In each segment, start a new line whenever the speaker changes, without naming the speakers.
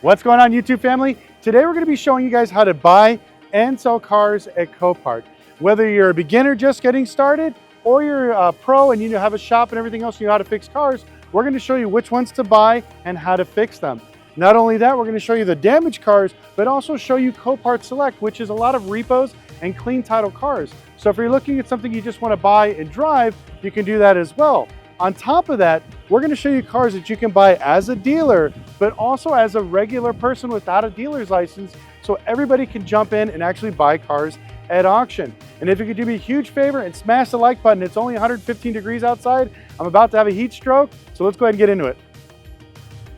What's going on, YouTube family? Today we're going to be showing you guys how to buy and sell cars at Copart. Whether you're a beginner just getting started or you're a pro and you have a shop and everything else, you know how to fix cars, we're going to show you which ones to buy and how to fix them. Not only that, we're going to show you the damaged cars, but also show you Copart Select, which is a lot of repos and clean title cars. So if you're looking at something you just want to buy and drive, you can do that as well. On top of that, we're going to show you cars that you can buy as a dealer, but also as a regular person without a dealer's license, so everybody can jump in and actually buy cars at auction. And if you could do me a huge favor and smash the like button, it's only 115 degrees outside. I'm about to have a heat stroke, so let's go ahead and get into it.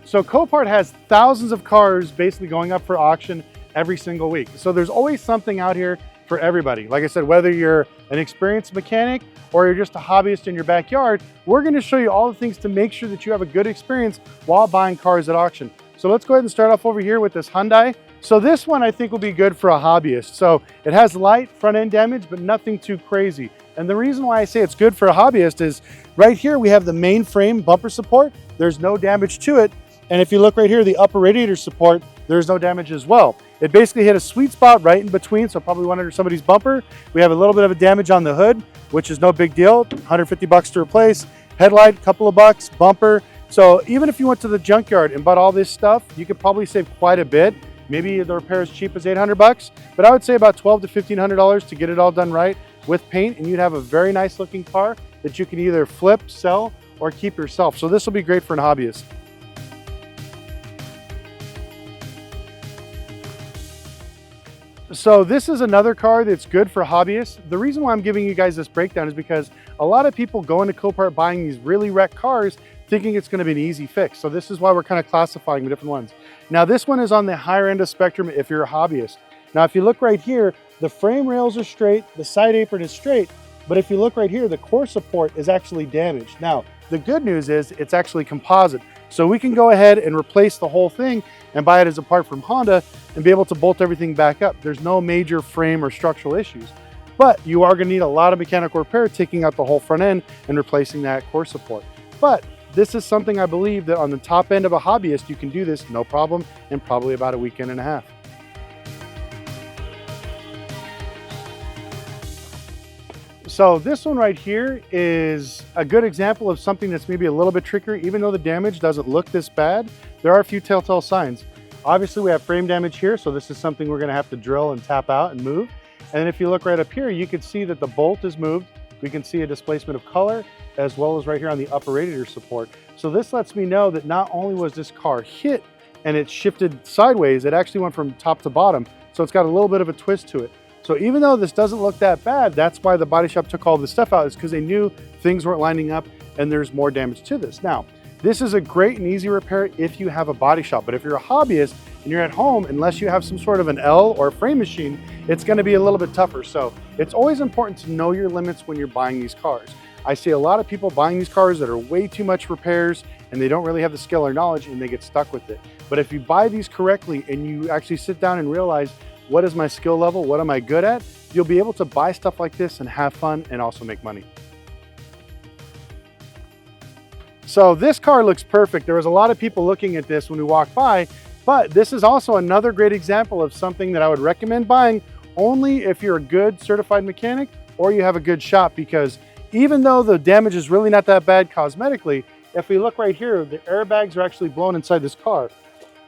So Copart has thousands of cars basically going up for auction every single week. So there's always something out here for everybody. Like I said, whether you're an experienced mechanic or you're just a hobbyist in your backyard, we're going to show you all the things to make sure that you have a good experience while buying cars at auction. So let's go ahead and start off over here with this Hyundai. So this one I think will be good for a hobbyist. So it has light front end damage, but nothing too crazy. And the reason why I say it's good for a hobbyist is right here we have the main frame bumper support. There's no damage to it. And if you look right here, the upper radiator support, there's no damage as well. It basically hit a sweet spot right in between, so probably one under somebody's bumper. We have a little bit of a damage on the hood, which is no big deal, 150 bucks to replace. Headlight, couple of bucks, bumper. So even if you went to the junkyard and bought all this stuff, you could probably save quite a bit. Maybe the repair is cheap as 800 bucks, but I would say about $1,200 to $1,500 to get it all done right with paint, and you'd have a very nice looking car that you can either flip, sell, or keep yourself. So this will be great for a hobbyist. So this is another car that's good for hobbyists. The reason why I'm giving you guys this breakdown is because a lot of people go into Copart buying these really wrecked cars thinking it's going to be an easy fix. So this is why we're kind of classifying the different ones. Now this one is on the higher end of spectrum if you're a hobbyist. Now if you look right here, the frame rails are straight, the side apron is straight, but if you look right here, the core support is actually damaged. Now the good news is it's actually composite. So we can go ahead and replace the whole thing and buy it as a part from Honda and be able to bolt everything back up. There's no major frame or structural issues, but you are going to need a lot of mechanical repair, taking out the whole front end and replacing that core support. But this is something I believe that on the top end of a hobbyist, you can do this no problem in probably about a weekend and a half. So this one right here is a good example of something that's maybe a little bit trickier. Even though the damage doesn't look this bad, there are a few telltale signs. Obviously we have frame damage here, so this is something we're gonna have to drill and tap out and move. And then if you look right up here, you can see that the bolt is moved. We can see a displacement of color, as well as right here on the upper radiator support. So this lets me know that not only was this car hit and it shifted sideways, it actually went from top to bottom. So it's got a little bit of a twist to it. So even though this doesn't look that bad, that's why the body shop took all this stuff out, is because they knew things weren't lining up and there's more damage to this. Now, this is a great and easy repair if you have a body shop, but if you're a hobbyist and you're at home, unless you have some sort of an L or a frame machine, it's gonna be a little bit tougher. So it's always important to know your limits when you're buying these cars. I see a lot of people buying these cars that are way too much repairs and they don't really have the skill or knowledge and they get stuck with it. But if you buy these correctly and you actually sit down and realize, what is my skill level? What am I good at? You'll be able to buy stuff like this and have fun and also make money. So this car looks perfect. There was a lot of people looking at this when we walked by, but this is also another great example of something that I would recommend buying only if you're a good certified mechanic or you have a good shop, because even though the damage is really not that bad cosmetically, if we look right here, the airbags are actually blown inside this car.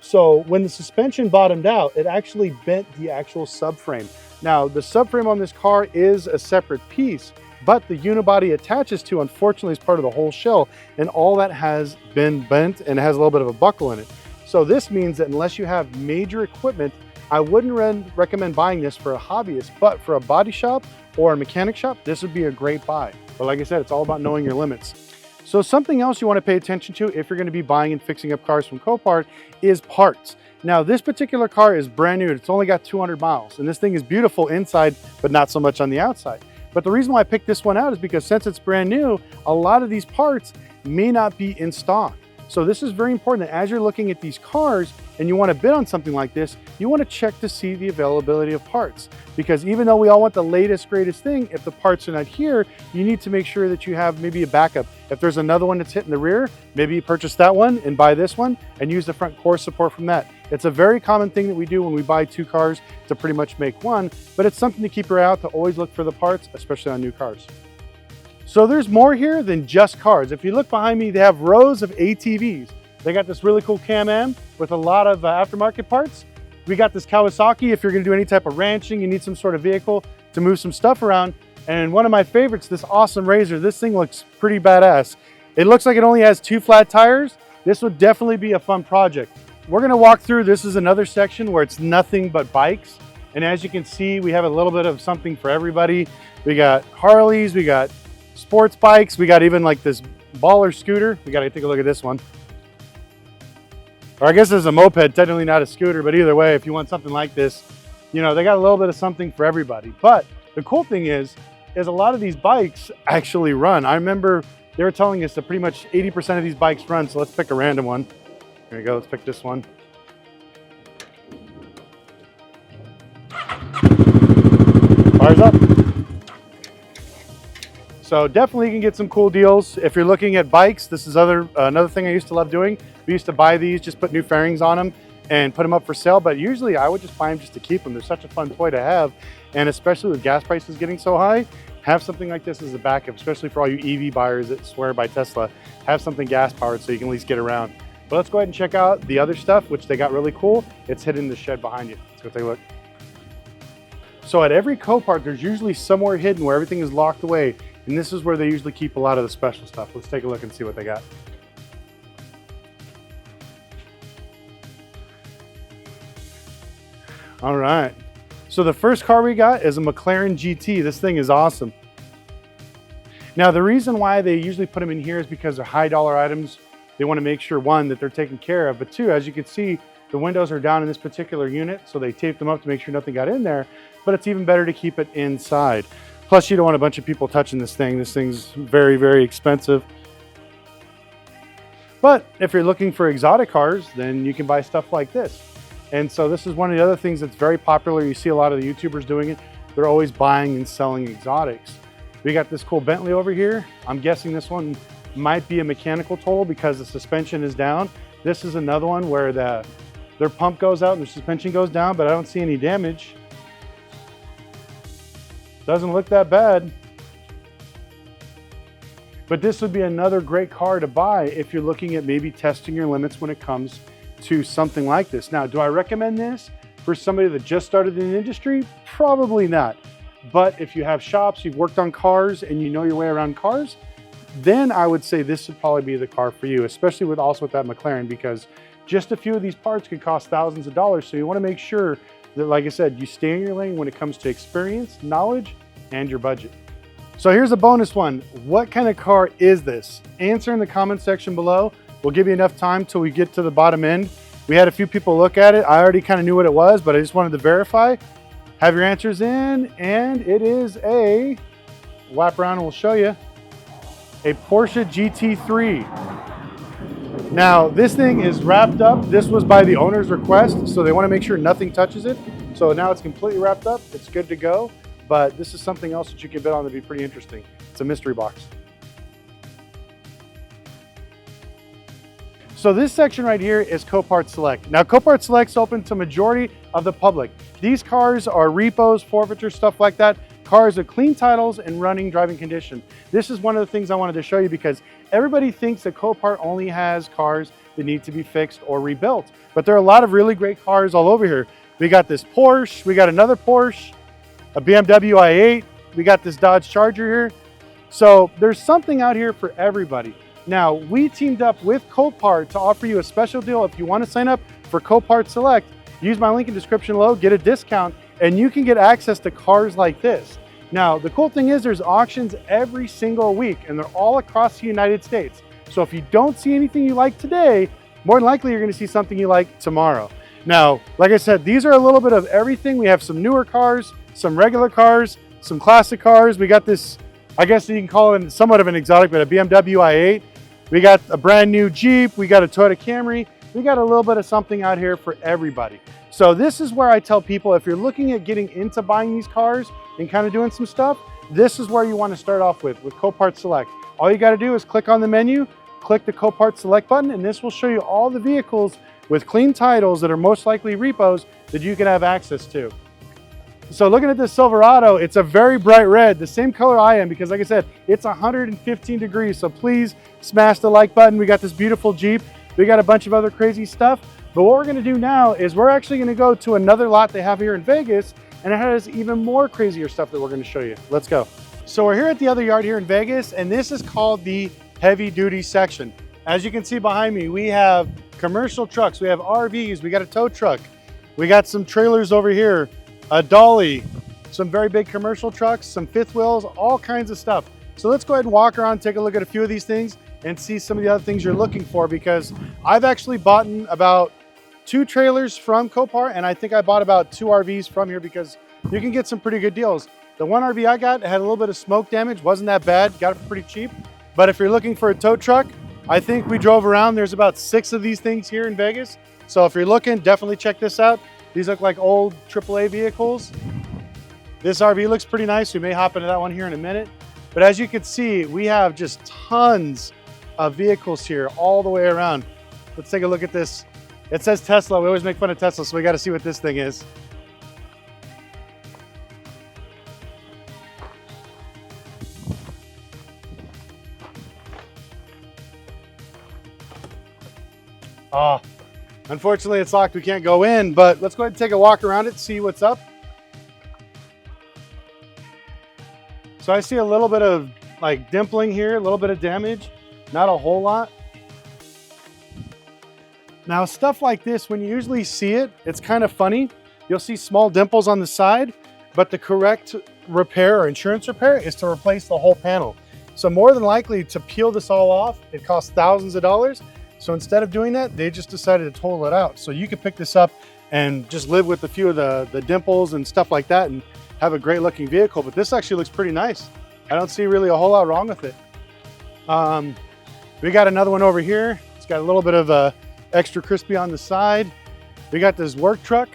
So when the suspension bottomed out, it actually bent the actual subframe. Now, the subframe on this car is a separate piece, but the unibody attaches to, unfortunately, is part of the whole shell, and all that has been bent and has a little bit of a buckle in it. So this means that unless you have major equipment, I wouldn't recommend buying this for a hobbyist, but for a body shop or a mechanic shop, this would be a great buy. But like I said, it's all about knowing your limits. So something else you want to pay attention to if you're going to be buying and fixing up cars from Copart is parts. Now this particular car is brand new. It's only got 200 miles and this thing is beautiful inside, but not so much on the outside. But the reason why I picked this one out is because since it's brand new, a lot of these parts may not be in stock. So this is very important that as you're looking at these cars and you want to bid on something like this, you want to check to see the availability of parts. Because even though we all want the latest, greatest thing, if the parts are not here, you need to make sure that you have maybe a backup. If there's another one that's hitting the rear, maybe you purchase that one and buy this one and use the front core support from that. It's a very common thing that we do when we buy two cars to pretty much make one, but it's something to keep your eye out to always look for the parts, especially on new cars. So there's more here than just cars. If you look behind me, they have rows of ATVs. They got this really cool Can-Am with a lot of aftermarket parts. We got this Kawasaki. If you're gonna do any type of ranching, you need some sort of vehicle to move some stuff around. And one of my favorites, this awesome Razor. This thing looks pretty badass. It looks like it only has 2 flat tires. This would definitely be a fun project. We're gonna walk through, this is another section where it's nothing but bikes. And as you can see, we have a little bit of something for everybody. We got Harleys, we got sports bikes, we got even like this baller scooter. We gotta take a look at this one. Or I guess it's a moped, technically not a scooter, but either way, if you want something like this, you know, they got a little bit of something for everybody. But the cool thing is a lot of these bikes actually run. I remember they were telling us that pretty much 80% of these bikes run, so let's pick a random one. Here we go, let's pick this one. Fires up. So definitely you can get some cool deals. If you're looking at bikes, this is another thing I used to love doing. We used to buy these, just put new fairings on them and put them up for sale. But usually I would just buy them just to keep them. They're such a fun toy to have. And especially with gas prices getting so high, have something like this as a backup, especially for all you EV buyers that swear by Tesla. Have something gas powered so you can at least get around. But let's go ahead and check out the other stuff, which they got really cool. It's hidden in the shed behind you. Let's go take a look. So at every Copart, there's usually somewhere hidden where everything is locked away. And this is where they usually keep a lot of the special stuff. Let's take a look and see what they got. All right. So the first car we got is a McLaren GT. This thing is awesome. Now, the reason why they usually put them in here is because they're high dollar items. They want to make sure, one, that they're taken care of, but two, as you can see, the windows are down in this particular unit, so they taped them up to make sure nothing got in there, but it's even better to keep it inside. Plus, you don't want a bunch of people touching this thing. This thing's very, very expensive. But if you're looking for exotic cars, then you can buy stuff like this. And so this is one of the other things that's very popular. You see a lot of the YouTubers doing it. They're always buying and selling exotics. We got this cool Bentley over here. I'm guessing this one might be a mechanical total because the suspension is down. This is another one where their pump goes out and the suspension goes down, but I don't see any damage. Doesn't look that bad. But this would be another great car to buy if you're looking at maybe testing your limits when it comes to something like this. Now, do I recommend this for somebody that just started in the industry? Probably not. But if you have shops, you've worked on cars, and you know your way around cars, then I would say this would probably be the car for you, especially with that McLaren, because just a few of these parts could cost thousands of dollars. So you want to make sure that, like I said, you stay in your lane when it comes to experience, knowledge, and your budget. So here's a bonus one. What kind of car is this? Answer in the comment section below. We'll give you enough time till we get to the bottom end. We had a few people look at it. I already kind of knew what it was, but I just wanted to verify. Have your answers in, and it is a, lap around and we'll show you, a Porsche GT3. Now, this thing is wrapped up. This was by the owner's request, so they want to make sure nothing touches it. So now it's completely wrapped up. It's good to go, but this is something else that you can bid on that'd be pretty interesting. It's a mystery box. So this section right here is Copart Select. Now, Copart Select's open to majority of the public. These cars are repos, forfeiture, stuff like that. Cars with clean titles and running driving condition. This is one of the things I wanted to show you because everybody thinks that Copart only has cars that need to be fixed or rebuilt. But there are a lot of really great cars all over here. We got this Porsche, we got another Porsche, a BMW i8, we got this Dodge Charger here. So there's something out here for everybody. Now, we teamed up with Copart to offer you a special deal. If you want to sign up for Copart Select, use my link in the description below, get a discount, and you can get access to cars like this. Now, the cool thing is there's auctions every single week, and they're all across the United States. So if you don't see anything you like today, more than likely you're going to see something you like tomorrow. Now, like I said, these are a little bit of everything. We have some newer cars, some regular cars, some classic cars. We got this, I guess you can call it somewhat of an exotic, but a BMW i8. We got a brand new Jeep, we got a Toyota Camry, we got a little bit of something out here for everybody. So this is where I tell people, if you're looking at getting into buying these cars and kind of doing some stuff, this is where you want to start off with Copart Select. All you got to do is click on the menu, click the Copart Select button, and this will show you all the vehicles with clean titles that are most likely repos that you can have access to. So looking at this Silverado, it's a very bright red, the same color I am, because like I said, it's 115 degrees. So please smash the like button. We got this beautiful Jeep. We got a bunch of other crazy stuff. But what we're gonna do now is we're actually gonna go to another lot they have here in Vegas, and it has even more crazier stuff that we're gonna show you. Let's go. So we're here at the other yard here in Vegas, and this is called the heavy duty section. As you can see behind me, we have commercial trucks, we have RVs, we got a tow truck, we got some trailers over here, a dolly, some very big commercial trucks, some fifth wheels, all kinds of stuff. So let's go ahead and walk around, take a look at a few of these things and see some of the other things you're looking for, because I've actually bought about 2 trailers from Copart, and I think I bought about 2 RVs from here because you can get some pretty good deals. The one RV I got had a little bit of smoke damage, wasn't that bad, got it for pretty cheap. But if you're looking for a tow truck, I think we drove around, there's about 6 of these things here in Vegas. So if you're looking, definitely check this out. These look like old AAA vehicles. This RV looks pretty nice. We may hop into that one here in a minute. But as you can see, we have just tons of vehicles here all the way around. Let's take a look at this. It says Tesla. We always make fun of Tesla, so we got to see what this thing is. Oh, unfortunately it's locked. We can't go in, but let's go ahead and take a walk around it, see what's up. So I see a little bit of like dimpling here, a little bit of damage, not a whole lot. Now stuff like this, when you usually see it, it's kind of funny. You'll see small dimples on the side, but the correct repair or insurance repair is to replace the whole panel. So more than likely to peel this all off, it costs thousands of dollars. So instead of doing that, they just decided to total it out. So you can pick this up and just live with a few of the dimples and stuff like that and have a great looking vehicle. But this actually looks pretty nice. I don't see really a whole lot wrong with it. We got another one over here. It's got a little bit of extra crispy on the side. We got this work truck.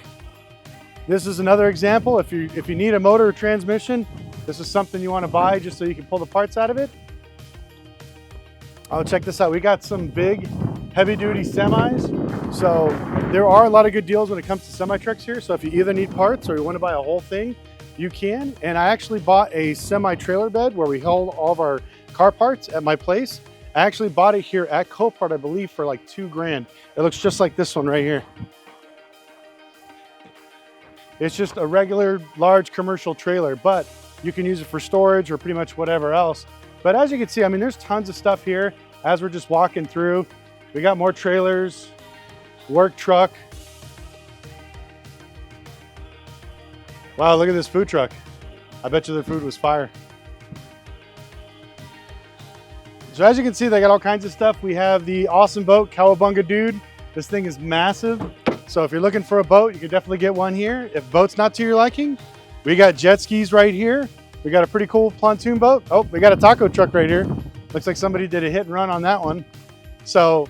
This is another example. If you need a motor or transmission, this is something you want to buy just so you can pull the parts out of it. Oh, check this out. We got some big heavy duty semis. So there are a lot of good deals when it comes to semi trucks here. So if you either need parts or you want to buy a whole thing, you can. And I actually bought a semi trailer bed where we hold all of our car parts at my place. I actually bought it here at Copart, I believe, for like $2 grand. It looks just like this one right here. It's just a regular large commercial trailer, but you can use it for storage or pretty much whatever else. But as you can see, I mean, there's tons of stuff here as we're just walking through. We got more trailers, work truck. Wow, look at this food truck. I bet you the food was fire. So as you can see, they got all kinds of stuff. We have the awesome boat, Cowabunga Dude. This thing is massive. So if you're looking for a boat, you can definitely get one here. If boat's not to your liking, we got jet skis right here. We got a pretty cool pontoon boat. Oh, we got a taco truck right here. Looks like somebody did a hit and run on that one. So,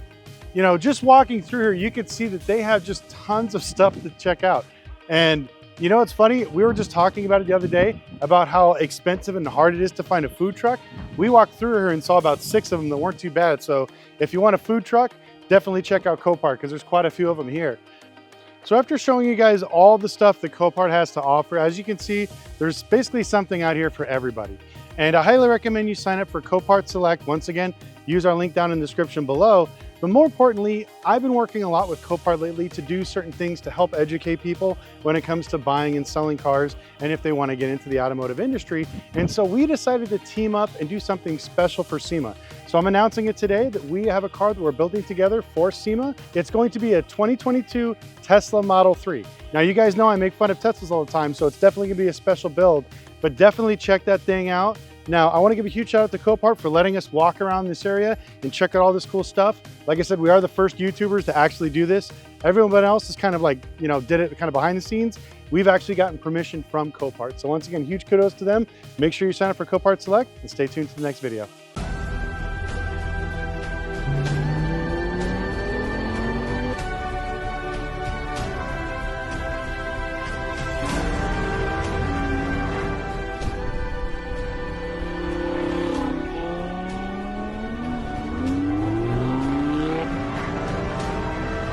you know, just walking through here, you can see that they have just tons of stuff to check out. And you know, it's funny, we were just talking about it the other day about how expensive and hard it is to find a food truck. We walked through here and saw about 6 of them that weren't too bad. So if you want a food truck, definitely check out Copart because there's quite a few of them here. So after showing you guys all the stuff that Copart has to offer, as you can see, there's basically something out here for everybody. And I highly recommend you sign up for Copart Select. Once again, use our link down in the description below. But more importantly, I've been working a lot with Copart lately to do certain things to help educate people when it comes to buying and selling cars and if they want to get into the automotive industry. And so we decided to team up and do something special for SEMA. So I'm announcing it today that we have a car that we're building together for SEMA. It's going to be a 2022 Tesla Model 3. Now you guys know I make fun of Teslas all the time, so it's definitely gonna be a special build, but definitely check that thing out. Now, I want to give a huge shout out to Copart for letting us walk around this area and check out all this cool stuff. Like I said, we are the first YouTubers to actually do this. Everyone else is kind of like, you know, did it kind of behind the scenes. We've actually gotten permission from Copart. So once again, huge kudos to them. Make sure you sign up for Copart Select and stay tuned to the next video.